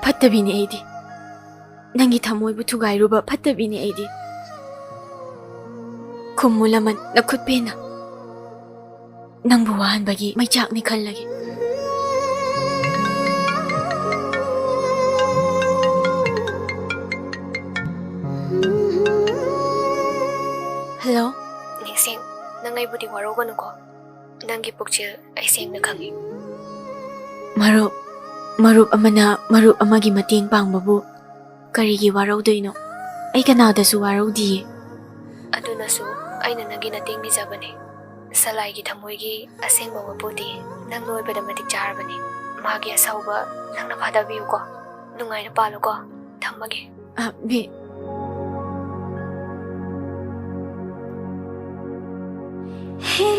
ꯐꯠꯇꯕꯤꯅꯤ ꯑꯩꯗꯤ ꯅꯪꯒꯤ ꯊꯃꯣꯏꯕꯨ ꯊꯨꯒꯥꯏꯔꯨꯕ ꯐꯠꯇꯕꯤꯅꯤ ꯑꯩꯗꯤ ꯈꯨꯝꯃꯨ ꯂꯃꯟ ꯅꯈꯨꯠ ꯄꯦꯟꯅ ꯅꯪꯕꯨ ꯋꯥꯍꯟꯕꯒꯤ ꯃꯩꯆꯥꯛꯅꯤ ꯈꯜꯂꯒꯦ ꯍꯜꯂꯣ ꯅꯤꯡꯁꯤꯡ ꯅꯪ ꯑꯩꯕꯨꯗꯤ ꯋꯥꯔꯧꯒꯅꯨꯀꯣ ꯅꯪꯒꯤ ꯄꯨꯛꯆꯦꯜ ꯑꯩ ꯁꯦꯡꯅ ꯈꯪꯉꯤ ꯃꯔꯨꯞ ꯑꯃꯅ ꯃꯔꯨꯞ ꯑꯃꯒꯤ ꯃꯇꯦꯡ ꯄꯥꯡꯕꯕꯨ ꯀꯔꯤꯒꯤ ꯋꯥꯔꯧꯗꯣꯏꯅꯣ ꯑꯩ ꯀꯅꯥꯗꯁꯨ ꯋꯥꯔꯧꯗꯤꯌꯦ ꯑꯗꯨꯅꯁꯨ ꯑꯩꯅ ꯅꯪꯒꯤ ꯅꯇꯦꯡ ꯅꯤꯖꯕꯅꯤ ꯁꯂꯥꯏꯒꯤ ꯊꯃꯣꯏꯒꯤ ꯑꯁꯦꯡꯕ ꯃꯄꯨꯗꯤ ꯅꯪ ꯅꯣꯏꯕꯗ ꯃꯇꯤꯛ ꯆꯥꯔꯕꯅꯤ ꯃꯥꯒꯤ ꯑꯁꯥꯎꯕ ꯅꯪꯅ ꯐꯥꯗꯕꯤꯌꯨꯀꯣ ꯅꯨꯡꯉꯥꯏꯅ ꯄꯥꯜꯂꯨꯀꯣ ꯊꯝꯃꯒꯦ ꯍꯦ